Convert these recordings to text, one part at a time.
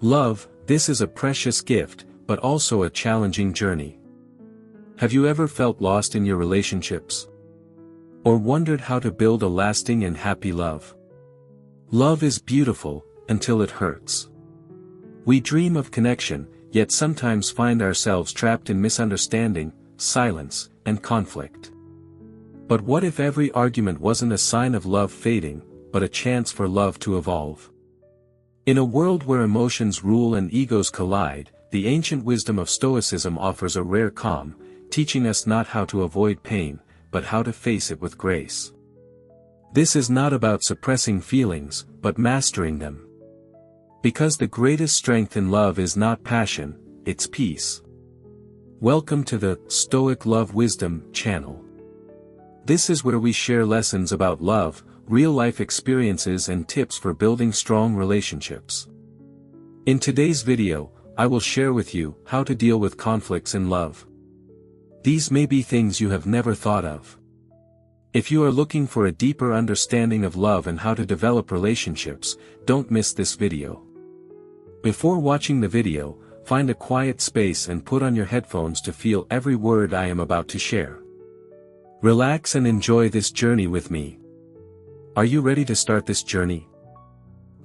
Love, this is a precious gift, but also a challenging journey. Have you ever felt lost in your relationships? Or wondered how to build a lasting and happy love? Love is beautiful, until it hurts. We dream of connection, yet sometimes find ourselves trapped in misunderstanding, silence, and conflict. But what if every argument wasn't a sign of love fading, but a chance for love to evolve? In a world where emotions rule and egos collide, the ancient wisdom of Stoicism offers a rare calm, teaching us not how to avoid pain, but how to face it with grace. This is not about suppressing feelings, but mastering them. Because the greatest strength in love is not passion, it's peace. Welcome to the Stoic Love Wisdom channel. This is where we share lessons about love, real-life experiences and tips for building strong relationships. In today's video, I will share with you how to deal with conflicts in love. These may be things you have never thought of. If you are looking for a deeper understanding of love and how to develop relationships, don't miss this video. Before watching the video, find a quiet space and put on your headphones to feel every word I am about to share. Relax and enjoy this journey with me. Are you ready to start this journey?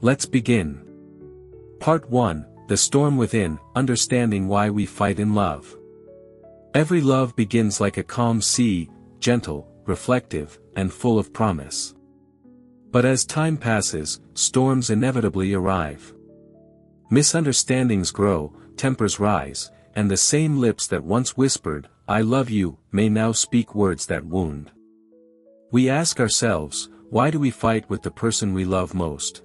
Let's begin. Part 1, The Storm Within, Understanding Why We Fight in Love. Every love begins like a calm sea, gentle, reflective, and full of promise. But as time passes, storms inevitably arrive. Misunderstandings grow, tempers rise, and the same lips that once whispered, "I love you," may now speak words that wound. We ask ourselves, why do we fight with the person we love most?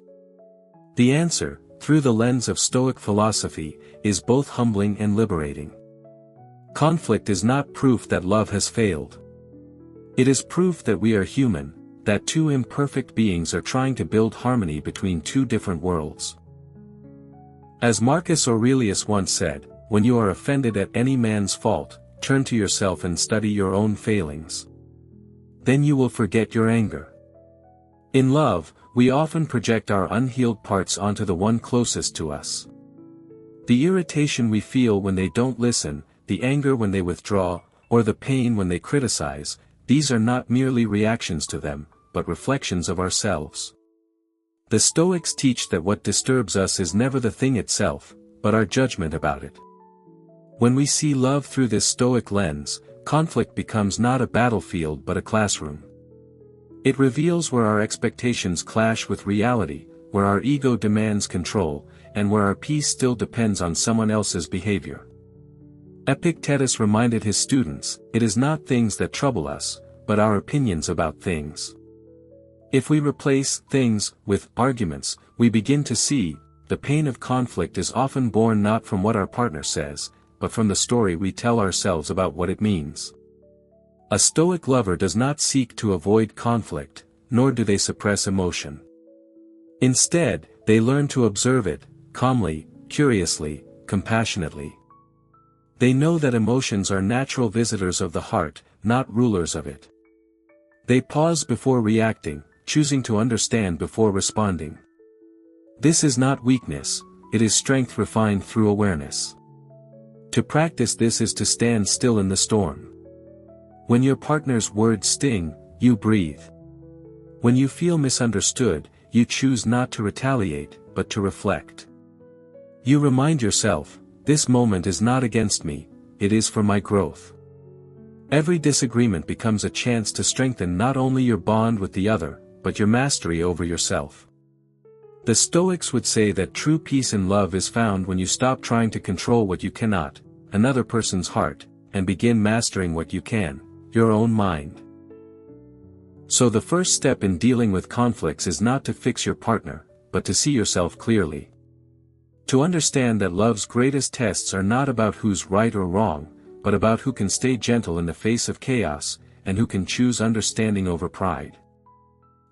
The answer, through the lens of Stoic philosophy, is both humbling and liberating. Conflict is not proof that love has failed. It is proof that we are human, that two imperfect beings are trying to build harmony between two different worlds. As Marcus Aurelius once said, when you are offended at any man's fault, turn to yourself and study your own failings. Then you will forget your anger. In love, we often project our unhealed parts onto the one closest to us. The irritation we feel when they don't listen, the anger when they withdraw, or the pain when they criticize, these are not merely reactions to them, but reflections of ourselves. The Stoics teach that what disturbs us is never the thing itself, but our judgment about it. When we see love through this Stoic lens, conflict becomes not a battlefield but a classroom. It reveals where our expectations clash with reality, where our ego demands control, and where our peace still depends on someone else's behavior. Epictetus reminded his students, it is not things that trouble us, but our opinions about things. If we replace things with arguments, we begin to see, the pain of conflict is often born not from what our partner says, but from the story we tell ourselves about what it means. A Stoic lover does not seek to avoid conflict, nor do they suppress emotion. Instead, they learn to observe it, calmly, curiously, compassionately. They know that emotions are natural visitors of the heart, not rulers of it. They pause before reacting, choosing to understand before responding. This is not weakness, it is strength refined through awareness. To practice this is to stand still in the storm. When your partner's words sting, you breathe. When you feel misunderstood, you choose not to retaliate, but to reflect. You remind yourself, this moment is not against me, it is for my growth. Every disagreement becomes a chance to strengthen not only your bond with the other, but your mastery over yourself. The Stoics would say that true peace in love is found when you stop trying to control what you cannot, another person's heart, and begin mastering what you can, your own mind. So the first step in dealing with conflicts is not to fix your partner, but to see yourself clearly. To understand that love's greatest tests are not about who's right or wrong, but about who can stay gentle in the face of chaos, and who can choose understanding over pride.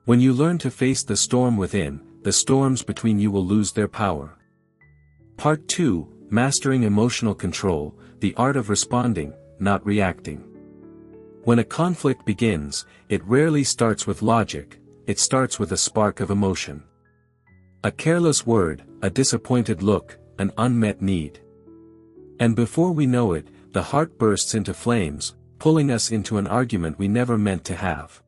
When you learn to face the storm within, the storms between you will lose their power. Part 2, Mastering Emotional Control, the Art of Responding, Not Reacting. When a conflict begins, it rarely starts with logic, it starts with a spark of emotion. A careless word, a disappointed look, an unmet need. And before we know it, the heart bursts into flames, pulling us into an argument we never meant to have.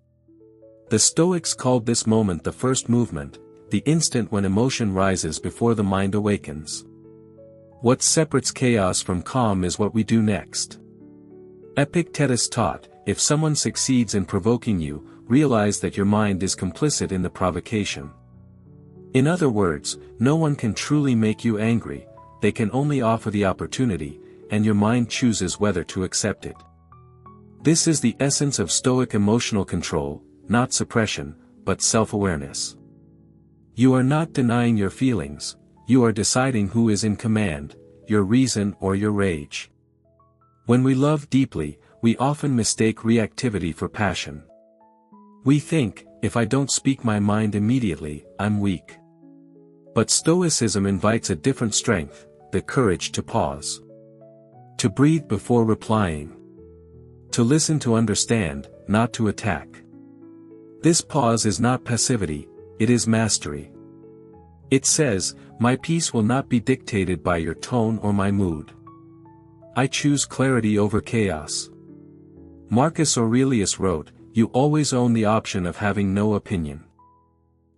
The Stoics called this moment the first movement, the instant when emotion rises before the mind awakens. What separates chaos from calm is what we do next. Epictetus taught, if someone succeeds in provoking you, realize that your mind is complicit in the provocation. In other words, no one can truly make you angry, they can only offer the opportunity, and your mind chooses whether to accept it. This is the essence of Stoic emotional control, not suppression, but self-awareness. You are not denying your feelings, you are deciding who is in command, your reason or your rage. When we love deeply, we often mistake reactivity for passion. We think, if I don't speak my mind immediately, I'm weak. But Stoicism invites a different strength, the courage to pause. To breathe before replying. To listen to understand, not to attack. This pause is not passivity, it is mastery. It says, my peace will not be dictated by your tone or my mood. I choose clarity over chaos. Marcus Aurelius wrote, you always own the option of having no opinion.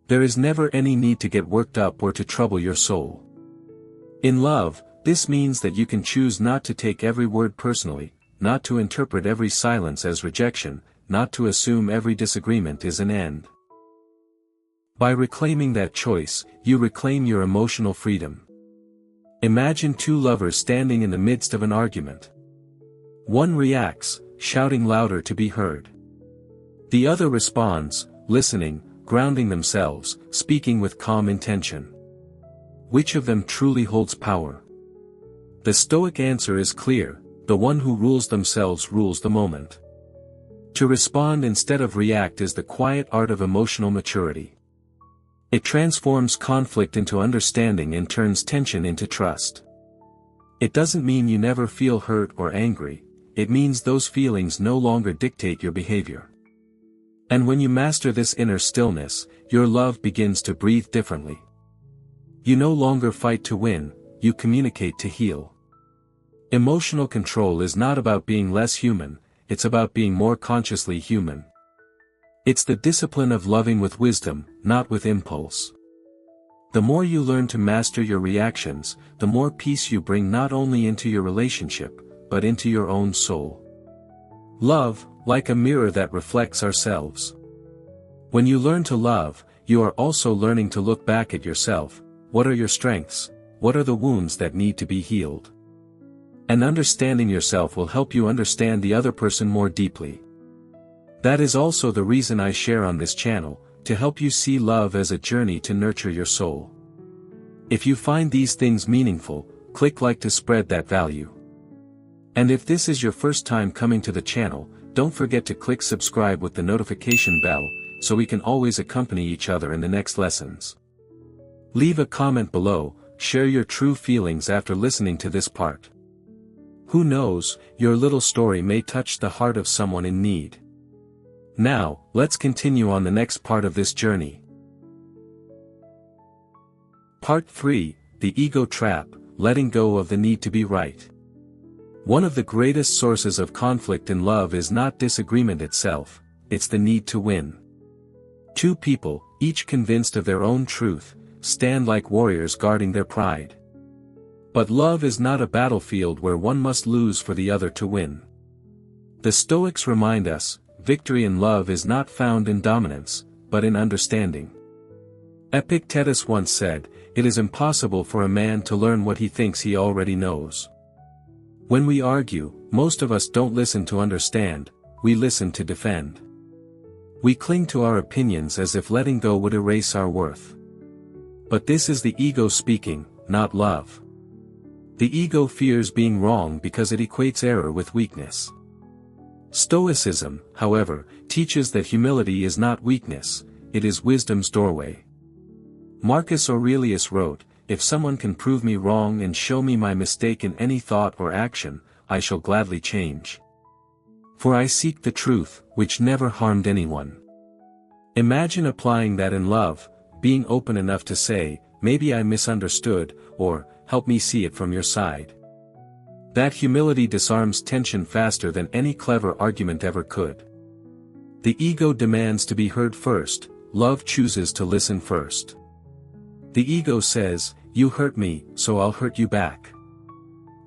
There is never any need to get worked up or to trouble your soul. In love, this means that you can choose not to take every word personally, not to interpret every silence as rejection, not to assume every disagreement is an end. By reclaiming that choice, you reclaim your emotional freedom. Imagine two lovers standing in the midst of an argument. One reacts, shouting louder to be heard. The other responds, listening, grounding themselves, speaking with calm intention. Which of them truly holds power? The Stoic answer is clear, the one who rules themselves rules the moment. To respond instead of react is the quiet art of emotional maturity. It transforms conflict into understanding and turns tension into trust. It doesn't mean you never feel hurt or angry, it means those feelings no longer dictate your behavior. And when you master this inner stillness, your love begins to breathe differently. You no longer fight to win, you communicate to heal. Emotional control is not about being less human, it's about being more consciously human. It's the discipline of loving with wisdom, not with impulse. The more you learn to master your reactions, the more peace you bring not only into your relationship, but into your own soul. Love, like a mirror that reflects ourselves. When you learn to love, you are also learning to look back at yourself. What are your strengths? What are the wounds that need to be healed? And understanding yourself will help you understand the other person more deeply. That is also the reason I share on this channel, to help you see love as a journey to nurture your soul. If you find these things meaningful, click like to spread that value. And if this is your first time coming to the channel, don't forget to click subscribe with the notification bell, so we can always accompany each other in the next lessons. Leave a comment below, share your true feelings after listening to this part. Who knows, your little story may touch the heart of someone in need. Now, let's continue on the next part of this journey. Part 3, The Ego Trap, Letting Go of the Need to be Right. One of the greatest sources of conflict in love is not disagreement itself, it's the need to win. Two people, each convinced of their own truth, stand like warriors guarding their pride. But love is not a battlefield where one must lose for the other to win. The Stoics remind us, victory in love is not found in dominance, but in understanding. Epictetus once said, it is impossible for a man to learn what he thinks he already knows. When we argue, most of us don't listen to understand, we listen to defend. We cling to our opinions as if letting go would erase our worth. But this is the ego speaking, not love. The ego fears being wrong because it equates error with weakness. Stoicism, however, teaches that humility is not weakness, it is wisdom's doorway. Marcus Aurelius wrote, if someone can prove me wrong and show me my mistake in any thought or action, I shall gladly change. For I seek the truth, which never harmed anyone. Imagine applying that in love, being open enough to say, maybe I misunderstood, or, help me see it from your side. That humility disarms tension faster than any clever argument ever could. The ego demands to be heard first, love chooses to listen first. The ego says, you hurt me, so I'll hurt you back.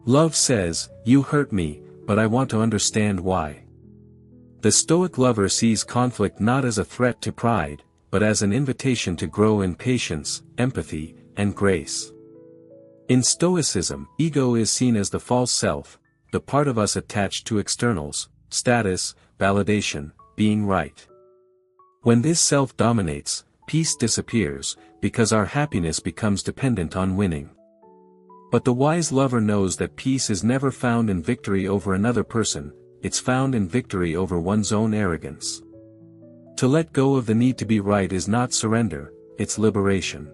Love says, you hurt me, but I want to understand why. The Stoic lover sees conflict not as a threat to pride, but as an invitation to grow in patience, empathy, and grace. In Stoicism, ego is seen as the false self, the part of us attached to externals, status, validation, being right. When this self dominates, peace disappears, because our happiness becomes dependent on winning. But the wise lover knows that peace is never found in victory over another person, it's found in victory over one's own arrogance. To let go of the need to be right is not surrender, it's liberation.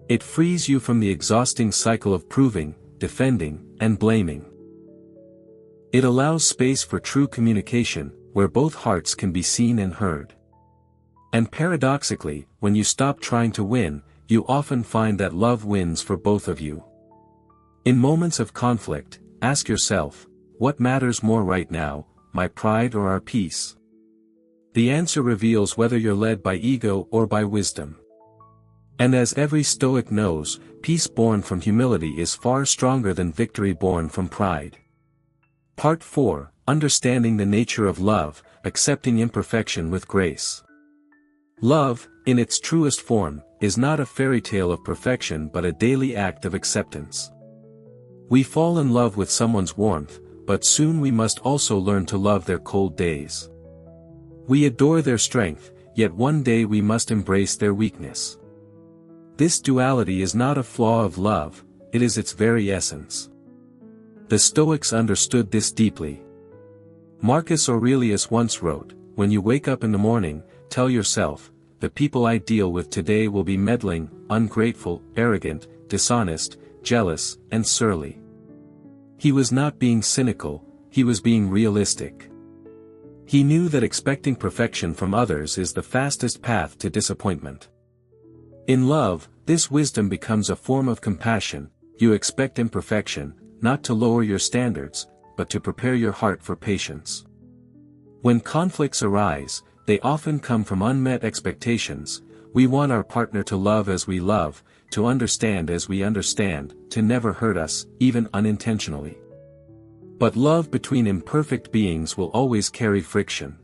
It frees you from the exhausting cycle of proving, defending, and blaming. It allows space for true communication, where both hearts can be seen and heard. And paradoxically, when you stop trying to win, you often find that love wins for both of you. In moments of conflict, ask yourself, what matters more right now, my pride or our peace? The answer reveals whether you're led by ego or by wisdom. And as every Stoic knows, peace born from humility is far stronger than victory born from pride. Part 4, Understanding the Nature of Love, Accepting Imperfection with Grace. Love, in its truest form, is not a fairy tale of perfection but a daily act of acceptance. We fall in love with someone's warmth, but soon we must also learn to love their cold days. We adore their strength, yet one day we must embrace their weakness. This duality is not a flaw of love, it is its very essence. The Stoics understood this deeply. Marcus Aurelius once wrote, when you wake up in the morning, tell yourself, the people I deal with today will be meddling, ungrateful, arrogant, dishonest, jealous, and surly. He was not being cynical, he was being realistic. He knew that expecting perfection from others is the fastest path to disappointment. In love, this wisdom becomes a form of compassion. You expect imperfection, not to lower your standards, but to prepare your heart for patience. When conflicts arise, they often come from unmet expectations. We want our partner to love as we love, to understand as we understand, to never hurt us, even unintentionally. But love between imperfect beings will always carry friction.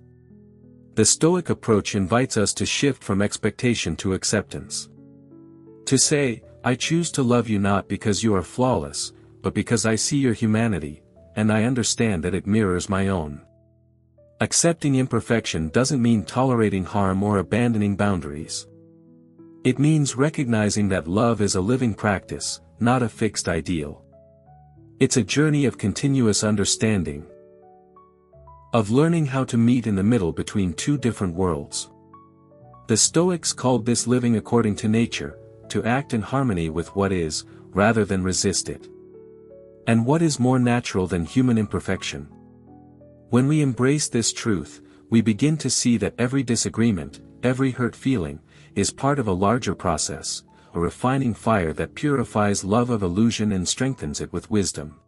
The Stoic approach invites us to shift from expectation to acceptance. To say, I choose to love you not because you are flawless, but because I see your humanity, and I understand that it mirrors my own. Accepting imperfection doesn't mean tolerating harm or abandoning boundaries. It means recognizing that love is a living practice, not a fixed ideal. It's a journey of continuous understanding. Of learning how to meet in the middle between two different worlds. The Stoics called this living according to nature, to act in harmony with what is, rather than resist it. And what is more natural than human imperfection? When we embrace this truth, we begin to see that every disagreement, every hurt feeling, is part of a larger process, a refining fire that purifies love of illusion and strengthens it with wisdom.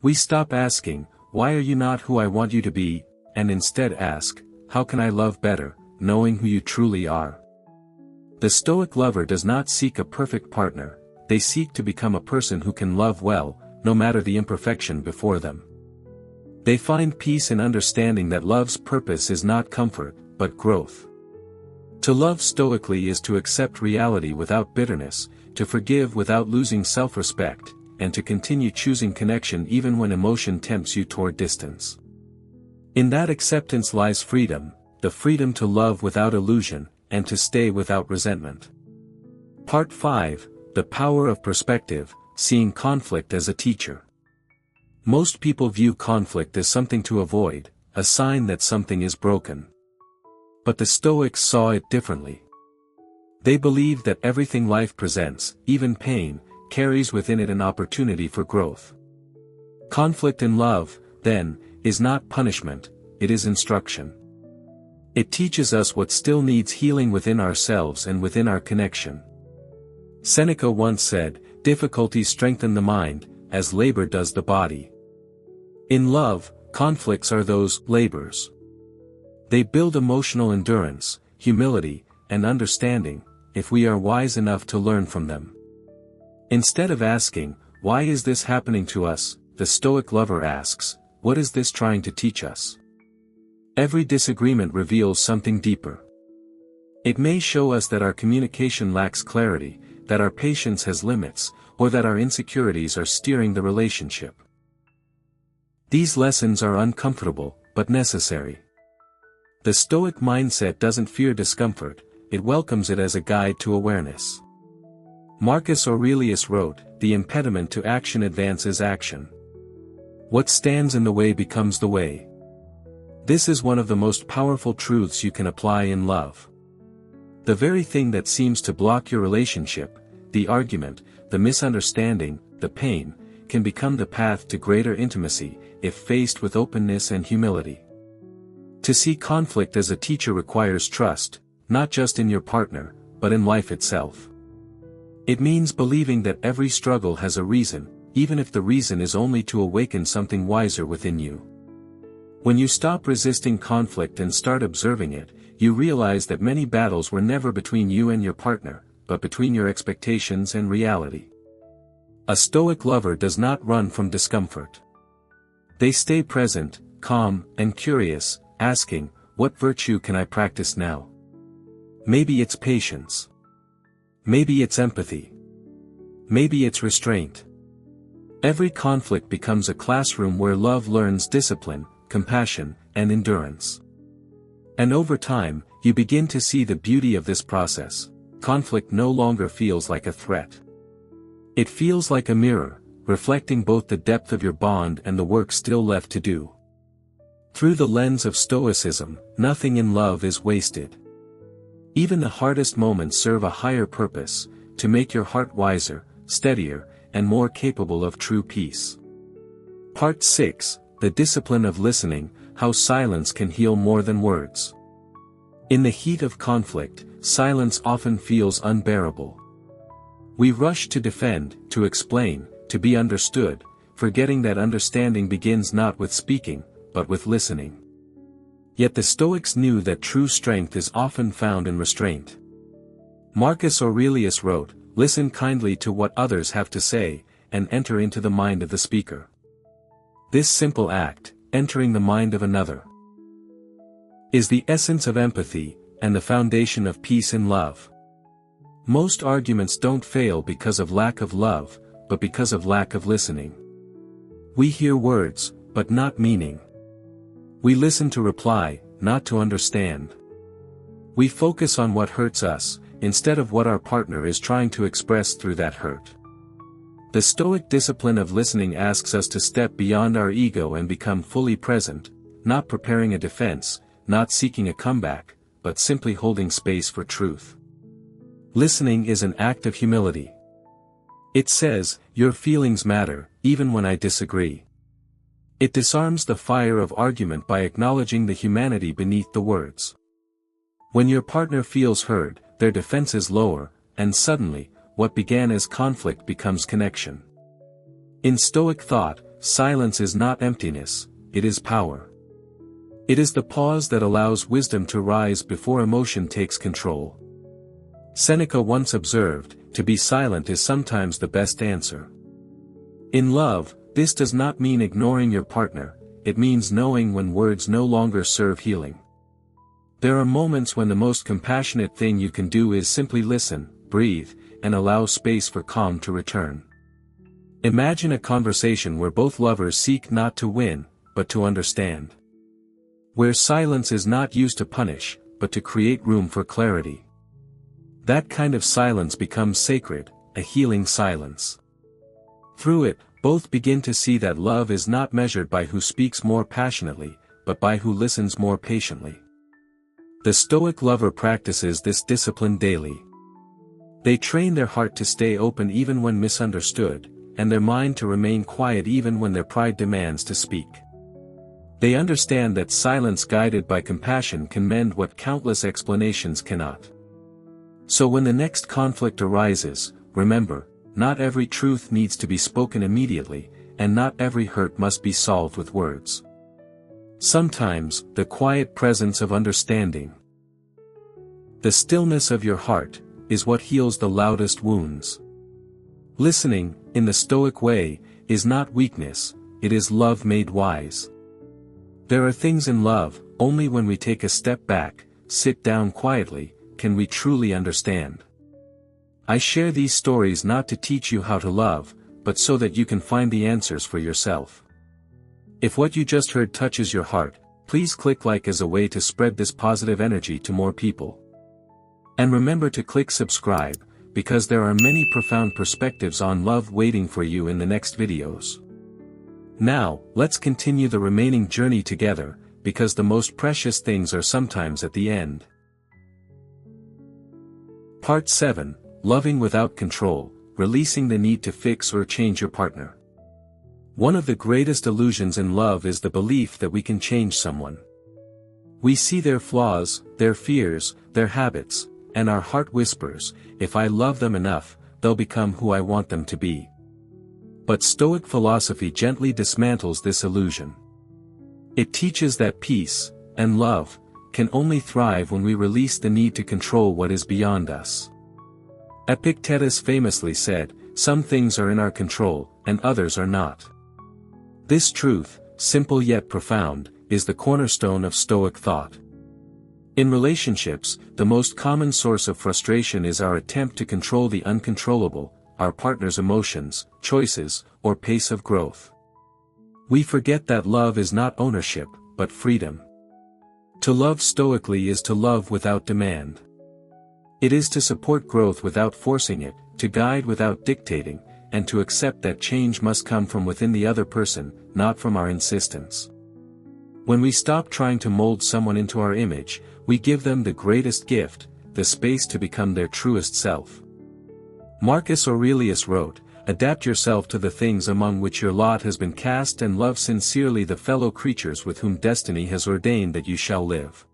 We stop asking, why are you not who I want you to be, and instead ask, how can I love better, knowing who you truly are? The Stoic lover does not seek a perfect partner, they seek to become a person who can love well, no matter the imperfection before them. They find peace in understanding that love's purpose is not comfort, but growth. To love stoically is to accept reality without bitterness, to forgive without losing self-respect, and to continue choosing connection even when emotion tempts you toward distance. In that acceptance lies freedom, the freedom to love without illusion, and to stay without resentment. Part 5, The Power of Perspective, Seeing Conflict as a Teacher. Most people view conflict as something to avoid, a sign that something is broken. But the Stoics saw it differently. They believed that everything life presents, even pain, carries within it an opportunity for growth. Conflict in love, then, is not punishment, it is instruction. It teaches us what still needs healing within ourselves and within our connection. Seneca once said, "Difficulties strengthen the mind, as labor does the body." In love, conflicts are those labors. They build emotional endurance, humility, and understanding, if we are wise enough to learn from them. Instead of asking, "Why is this happening to us?" the Stoic lover asks, "What is this trying to teach us?" Every disagreement reveals something deeper. It may show us that our communication lacks clarity, that our patience has limits, or that our insecurities are steering the relationship. These lessons are uncomfortable, but necessary. The Stoic mindset doesn't fear discomfort, it welcomes it as a guide to awareness. Marcus Aurelius wrote, "The impediment to action advances action. What stands in the way becomes the way." This is one of the most powerful truths you can apply in love. The very thing that seems to block your relationship, the argument, the misunderstanding, the pain, can become the path to greater intimacy, if faced with openness and humility. To see conflict as a teacher requires trust, not just in your partner, but in life itself. It means believing that every struggle has a reason, even if the reason is only to awaken something wiser within you. When you stop resisting conflict and start observing it, you realize that many battles were never between you and your partner, but between your expectations and reality. A Stoic lover does not run from discomfort. They stay present, calm, and curious, asking, "What virtue can I practice now?" Maybe it's patience. Maybe it's empathy. Maybe it's restraint. Every conflict becomes a classroom where love learns discipline, compassion, and endurance. And over time, you begin to see the beauty of this process. Conflict no longer feels like a threat. It feels like a mirror, reflecting both the depth of your bond and the work still left to do. Through the lens of Stoicism, nothing in love is wasted. Even the hardest moments serve a higher purpose, to make your heart wiser, steadier, and more capable of true peace. Part 6, The Discipline of Listening, How Silence Can Heal More Than Words. In the heat of conflict, silence often feels unbearable. We rush to defend, to explain, to be understood, forgetting that understanding begins not with speaking, but with listening. Yet the Stoics knew that true strength is often found in restraint. Marcus Aurelius wrote, "Listen kindly to what others have to say, and enter into the mind of the speaker." This simple act, entering the mind of another, is the essence of empathy, and the foundation of peace and love. Most arguments don't fail because of lack of love, but because of lack of listening. We hear words, but not meaning. We listen to reply, not to understand. We focus on what hurts us, instead of what our partner is trying to express through that hurt. The Stoic discipline of listening asks us to step beyond our ego and become fully present, not preparing a defense, not seeking a comeback, but simply holding space for truth. Listening is an act of humility. It says, "Your feelings matter, even when I disagree." It disarms the fire of argument by acknowledging the humanity beneath the words. When your partner feels heard, their defenses lower, and suddenly, what began as conflict becomes connection. In Stoic thought, silence is not emptiness, it is power. It is the pause that allows wisdom to rise before emotion takes control. Seneca once observed, "To be silent is sometimes the best answer." In love, this does not mean ignoring your partner, it means knowing when words no longer serve healing. There are moments when the most compassionate thing you can do is simply listen, breathe, and allow space for calm to return. Imagine a conversation where both lovers seek not to win, but to understand. Where silence is not used to punish, but to create room for clarity. That kind of silence becomes sacred, a healing silence. Through it, both begin to see that love is not measured by who speaks more passionately, but by who listens more patiently. The Stoic lover practices this discipline daily. They train their heart to stay open even when misunderstood, and their mind to remain quiet even when their pride demands to speak. They understand that silence guided by compassion can mend what countless explanations cannot. So when the next conflict arises, remember, not every truth needs to be spoken immediately, and not every hurt must be solved with words. Sometimes, the quiet presence of understanding, the stillness of your heart, is what heals the loudest wounds. Listening, in the Stoic way, is not weakness, it is love made wise. There are things in love, only when we take a step back, sit down quietly, can we truly understand. I share these stories not to teach you how to love, but so that you can find the answers for yourself. If what you just heard touches your heart, please click like as a way to spread this positive energy to more people. And remember to click subscribe, because there are many profound perspectives on love waiting for you in the next videos. Now, let's continue the remaining journey together, because the most precious things are sometimes at the end. Part 7, Loving Without Control, Releasing the Need to Fix or Change Your Partner. One of the greatest illusions in love is the belief that we can change someone. We see their flaws, their fears, their habits, and our heart whispers, if I love them enough, they'll become who I want them to be. But Stoic philosophy gently dismantles this illusion. It teaches that peace, and love, can only thrive when we release the need to control what is beyond us. Epictetus famously said, some things are in our control, and others are not. This truth, simple yet profound, is the cornerstone of Stoic thought. In relationships, the most common source of frustration is our attempt to control the uncontrollable, our partner's emotions, choices, or pace of growth. We forget that love is not ownership, but freedom. To love stoically is to love without demand. It is to support growth without forcing it, to guide without dictating, and to accept that change must come from within the other person, not from our insistence. When we stop trying to mold someone into our image, we give them the greatest gift, the space to become their truest self. Marcus Aurelius wrote, adapt yourself to the things among which your lot has been cast and love sincerely the fellow creatures with whom destiny has ordained that you shall live.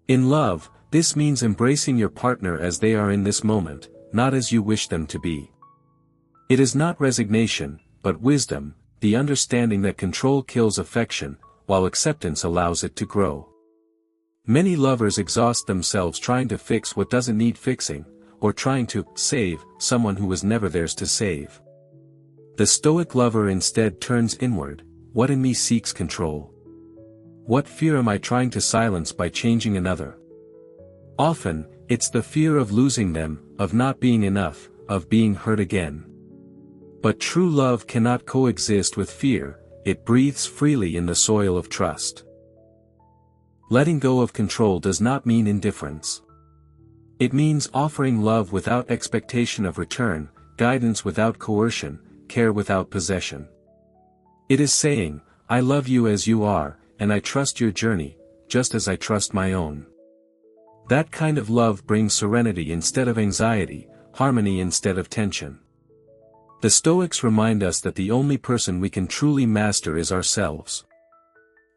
In love, this means embracing your partner as they are in this moment, not as you wish them to be. It is not resignation, but wisdom, the understanding that control kills affection, while acceptance allows it to grow. Many lovers exhaust themselves trying to fix what doesn't need fixing, or trying to save someone who was never theirs to save. The Stoic lover instead turns inward, what in me seeks control? What fear am I trying to silence by changing another? Often, it's the fear of losing them, of not being enough, of being hurt again. But true love cannot coexist with fear, it breathes freely in the soil of trust. Letting go of control does not mean indifference. It means offering love without expectation of return, guidance without coercion, care without possession. It is saying, I love you as you are, and I trust your journey, just as I trust my own. That kind of love brings serenity instead of anxiety, harmony instead of tension. The Stoics remind us that the only person we can truly master is ourselves.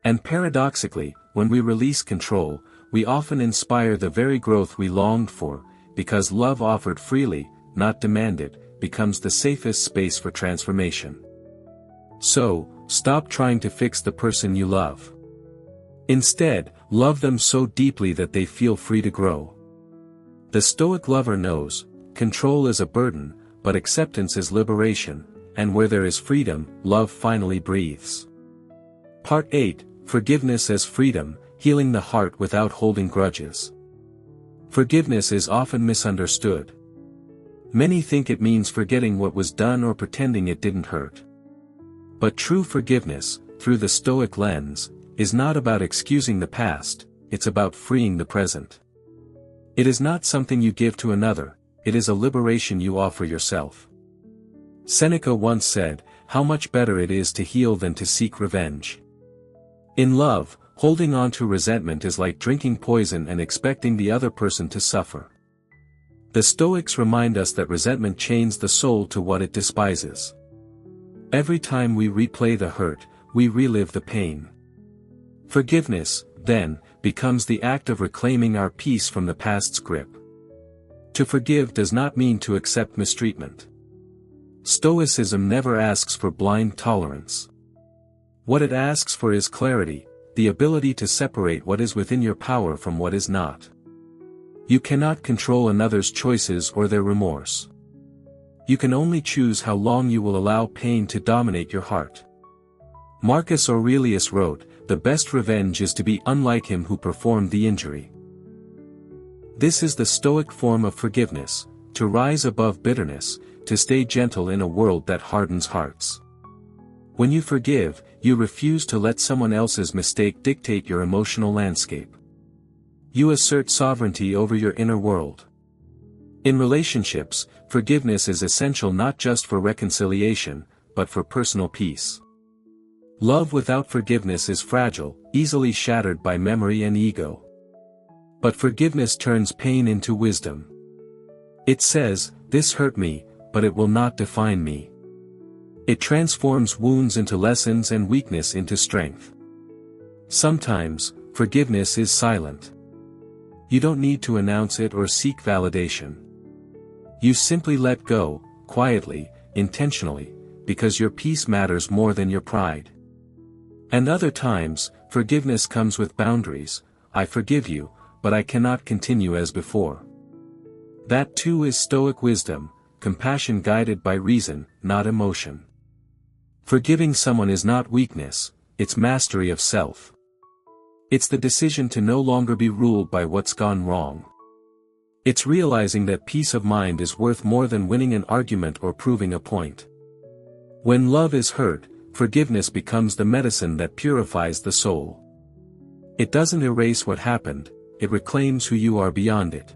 And paradoxically, when we release control, we often inspire the very growth we longed for, because love offered freely, not demanded, becomes the safest space for transformation. So, stop trying to fix the person you love. Instead, love them so deeply that they feel free to grow. The Stoic lover knows, control is a burden, but acceptance is liberation, and where there is freedom, love finally breathes. Part 8, Forgiveness as Freedom, Healing the Heart Without Holding Grudges. Forgiveness is often misunderstood. Many think it means forgetting what was done or pretending it didn't hurt. But true forgiveness, through the Stoic lens, is not about excusing the past, it's about freeing the present. It is not something you give to another, it is a liberation you offer yourself. Seneca once said, how much better it is to heal than to seek revenge. In love, holding on to resentment is like drinking poison and expecting the other person to suffer. The Stoics remind us that resentment chains the soul to what it despises. Every time we replay the hurt, we relive the pain. Forgiveness, then, becomes the act of reclaiming our peace from the past's grip. To forgive does not mean to accept mistreatment. Stoicism never asks for blind tolerance. What it asks for is clarity, the ability to separate what is within your power from what is not. You cannot control another's choices or their remorse. You can only choose how long you will allow pain to dominate your heart. Marcus Aurelius wrote, "The best revenge is to be unlike him who performed the injury." This is the Stoic form of forgiveness, to rise above bitterness, to stay gentle in a world that hardens hearts. When you forgive, you refuse to let someone else's mistake dictate your emotional landscape. You assert sovereignty over your inner world. In relationships, forgiveness is essential not just for reconciliation, but for personal peace. Love without forgiveness is fragile, easily shattered by memory and ego. But forgiveness turns pain into wisdom. It says, "This hurt me, but it will not define me." It transforms wounds into lessons and weakness into strength. Sometimes, forgiveness is silent. You don't need to announce it or seek validation. You simply let go, quietly, intentionally, because your peace matters more than your pride. And other times, forgiveness comes with boundaries. I forgive you, but I cannot continue as before. That too is Stoic wisdom, compassion guided by reason, not emotion. Forgiving someone is not weakness, it's mastery of self. It's the decision to no longer be ruled by what's gone wrong. It's realizing that peace of mind is worth more than winning an argument or proving a point. When love is hurt, forgiveness becomes the medicine that purifies the soul. It doesn't erase what happened, it reclaims who you are beyond it.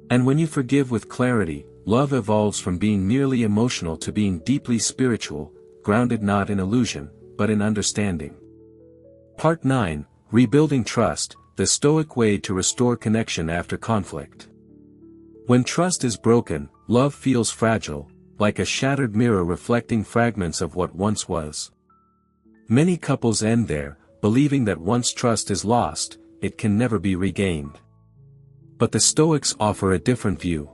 And when you forgive with clarity, love evolves from being merely emotional to being deeply spiritual, grounded not in illusion, but in understanding. Part 9, Rebuilding Trust, the Stoic Way to Restore Connection After Conflict. When trust is broken, love feels fragile, like a shattered mirror reflecting fragments of what once was. Many couples end there, believing that once trust is lost, it can never be regained. But the Stoics offer a different view.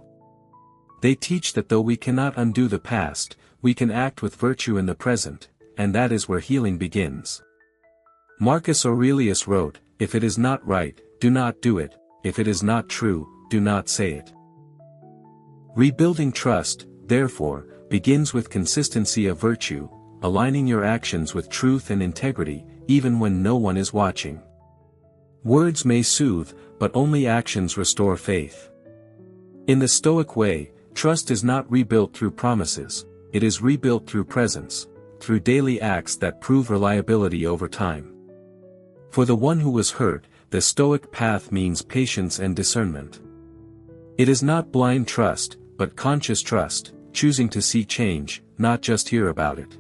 They teach that though we cannot undo the past, we can act with virtue in the present, and that is where healing begins. Marcus Aurelius wrote, "If it is not right, do not do it, if it is not true, do not say it." Rebuilding trust, therefore, begins with consistency of virtue, aligning your actions with truth and integrity, even when no one is watching. Words may soothe, but only actions restore faith. In the Stoic way, trust is not rebuilt through promises, it is rebuilt through presence, through daily acts that prove reliability over time. For the one who was hurt, the Stoic path means patience and discernment. It is not blind trust, but conscious trust, choosing to see change, not just hear about it.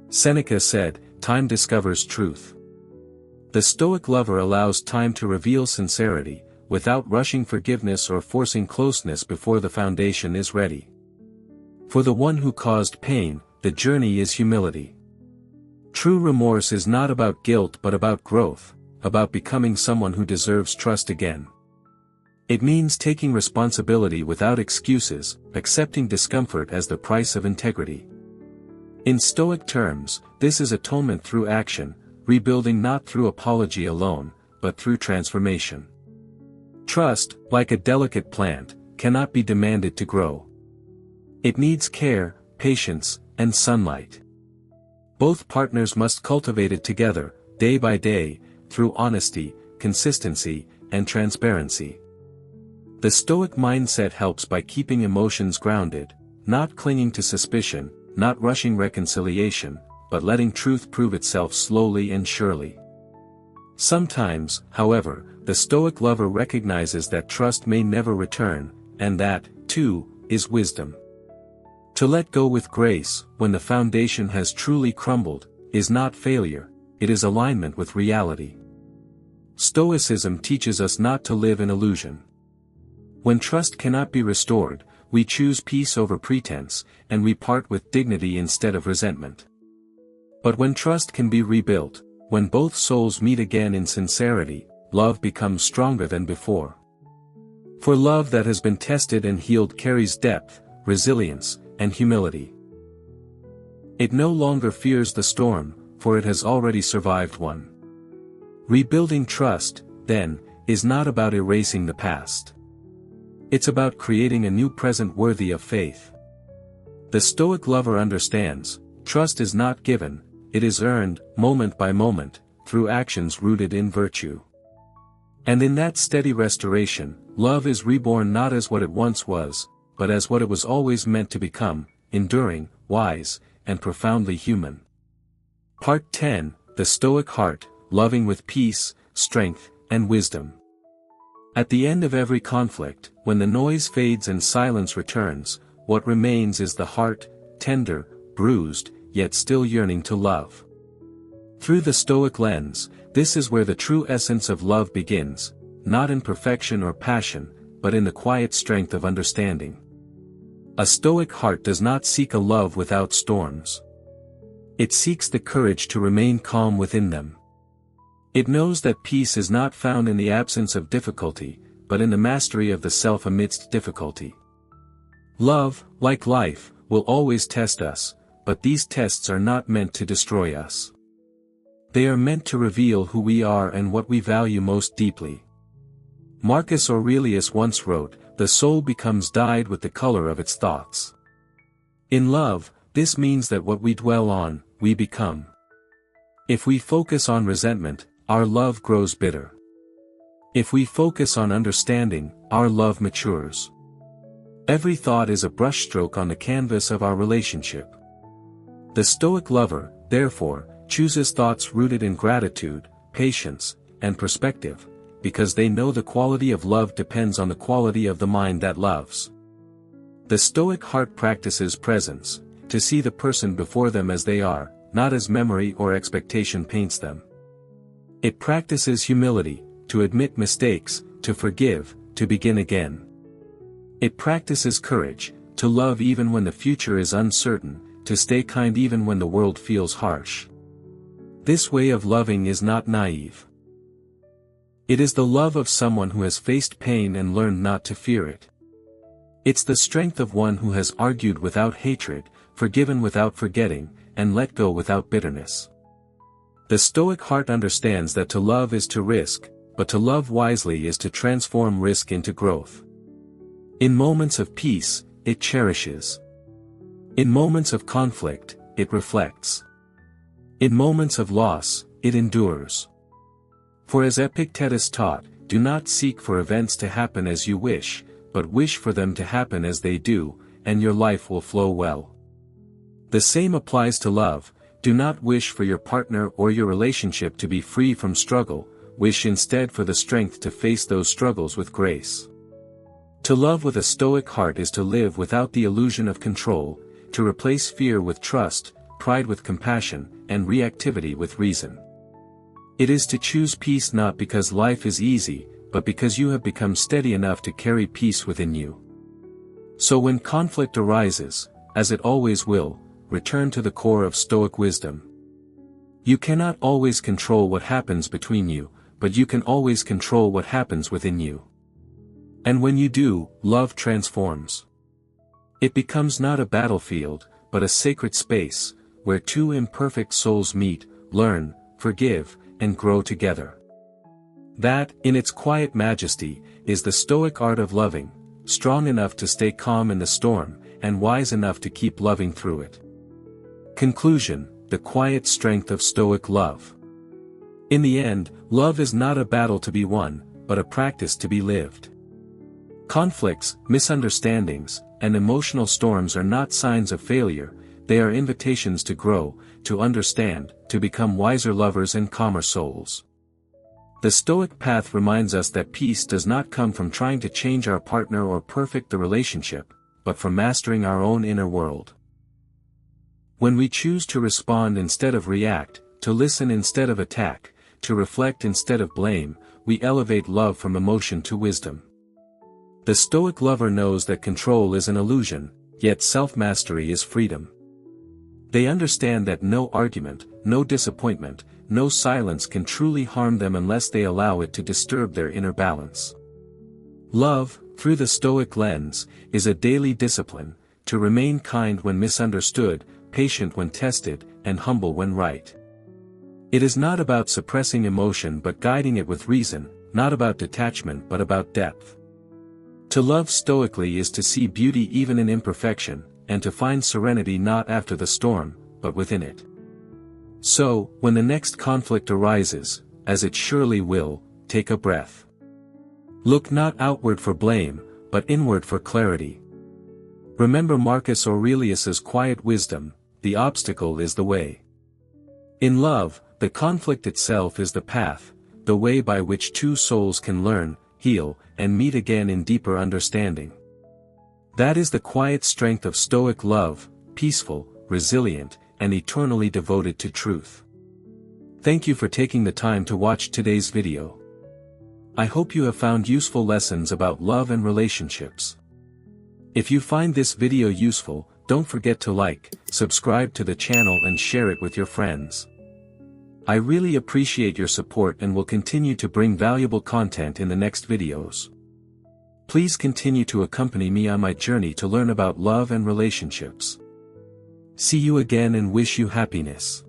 Seneca said, "Time discovers truth." The Stoic lover allows time to reveal sincerity, without rushing forgiveness or forcing closeness before the foundation is ready. For the one who caused pain, the journey is humility. True remorse is not about guilt but about growth, about becoming someone who deserves trust again. It means taking responsibility without excuses, accepting discomfort as the price of integrity. In Stoic terms, this is atonement through action, rebuilding not through apology alone, but through transformation. Trust, like a delicate plant, cannot be demanded to grow. It needs care, patience, and sunlight. Both partners must cultivate it together, day by day, through honesty, consistency, and transparency. The Stoic mindset helps by keeping emotions grounded, not clinging to suspicion, not rushing reconciliation, but letting truth prove itself slowly and surely. Sometimes, however, the Stoic lover recognizes that trust may never return, and that, too, is wisdom. To let go with grace, when the foundation has truly crumbled, is not failure, it is alignment with reality. Stoicism teaches us not to live in illusion. When trust cannot be restored, we choose peace over pretense, and we part with dignity instead of resentment. But when trust can be rebuilt, when both souls meet again in sincerity, love becomes stronger than before. For love that has been tested and healed carries depth, resilience, and humility. It no longer fears the storm, for it has already survived one. Rebuilding trust, then, is not about erasing the past. It's about creating a new present worthy of faith. The Stoic lover understands, trust is not given, it is earned, moment by moment, through actions rooted in virtue. And in that steady restoration, love is reborn not as what it once was, but as what it was always meant to become, enduring, wise, and profoundly human. Part 10, The Stoic Heart, Loving with Peace, Strength, and Wisdom. At the end of every conflict, when the noise fades and silence returns, what remains is the heart, tender, bruised, yet still yearning to love. Through the Stoic lens, this is where the true essence of love begins, not in perfection or passion, but in the quiet strength of understanding. A Stoic heart does not seek a love without storms. It seeks the courage to remain calm within them. It knows that peace is not found in the absence of difficulty, but in the mastery of the self amidst difficulty. Love, like life, will always test us, but these tests are not meant to destroy us. They are meant to reveal who we are and what we value most deeply. Marcus Aurelius once wrote, "The soul becomes dyed with the color of its thoughts." In love, this means that what we dwell on, we become. If we focus on resentment, our love grows bitter. If we focus on understanding, our love matures. Every thought is a brushstroke on the canvas of our relationship. The Stoic lover, therefore, chooses thoughts rooted in gratitude, patience, and perspective, because they know the quality of love depends on the quality of the mind that loves. The Stoic heart practices presence, to see the person before them as they are, not as memory or expectation paints them. It practices humility, to admit mistakes, to forgive, to begin again. It practices courage, to love even when the future is uncertain, to stay kind even when the world feels harsh. This way of loving is not naive. It is the love of someone who has faced pain and learned not to fear it. It's the strength of one who has argued without hatred, forgiven without forgetting, and let go without bitterness. The Stoic heart understands that to love is to risk, but to love wisely is to transform risk into growth. In moments of peace, it cherishes. In moments of conflict, it reflects. In moments of loss, it endures. For as Epictetus taught, do not seek for events to happen as you wish, but wish for them to happen as they do, and your life will flow well. The same applies to love. Do not wish for your partner or your relationship to be free from struggle, wish instead for the strength to face those struggles with grace. To love with a Stoic heart is to live without the illusion of control, to replace fear with trust, pride with compassion, and reactivity with reason. It is to choose peace not because life is easy, but because you have become steady enough to carry peace within you. So when conflict arises, as it always will, return to the core of Stoic wisdom. You cannot always control what happens between you, but you can always control what happens within you. And when you do, love transforms. It becomes not a battlefield, but a sacred space, where two imperfect souls meet, learn, forgive, and grow together. That, in its quiet majesty, is the Stoic art of loving, strong enough to stay calm in the storm, and wise enough to keep loving through it. Conclusion: the quiet strength of Stoic love. In the end, love is not a battle to be won, but a practice to be lived. Conflicts, misunderstandings, and emotional storms are not signs of failure, they are invitations to grow, to understand, to become wiser lovers and calmer souls. The Stoic path reminds us that peace does not come from trying to change our partner or perfect the relationship, but from mastering our own inner world. When we choose to respond instead of react, to listen instead of attack, to reflect instead of blame, we elevate love from emotion to wisdom. The Stoic lover knows that control is an illusion, yet self-mastery is freedom. They understand that no argument, no disappointment, no silence can truly harm them unless they allow it to disturb their inner balance. Love, through the Stoic lens, is a daily discipline, to remain kind when misunderstood, patient when tested, and humble when right. It is not about suppressing emotion but guiding it with reason, not about detachment but about depth. To love stoically is to see beauty even in imperfection, and to find serenity not after the storm, but within it. So, when the next conflict arises, as it surely will, take a breath. Look not outward for blame, but inward for clarity. Remember Marcus Aurelius's quiet wisdom: the obstacle is the way. In love, the conflict itself is the path, the way by which two souls can learn, heal, and meet again in deeper understanding. That is the quiet strength of Stoic love, peaceful, resilient, and eternally devoted to truth. Thank you for taking the time to watch today's video. I hope you have found useful lessons about love and relationships. If you find this video useful, don't forget to like, subscribe to the channel and share it with your friends. I really appreciate your support and will continue to bring valuable content in the next videos. Please continue to accompany me on my journey to learn about love and relationships. See you again and wish you happiness.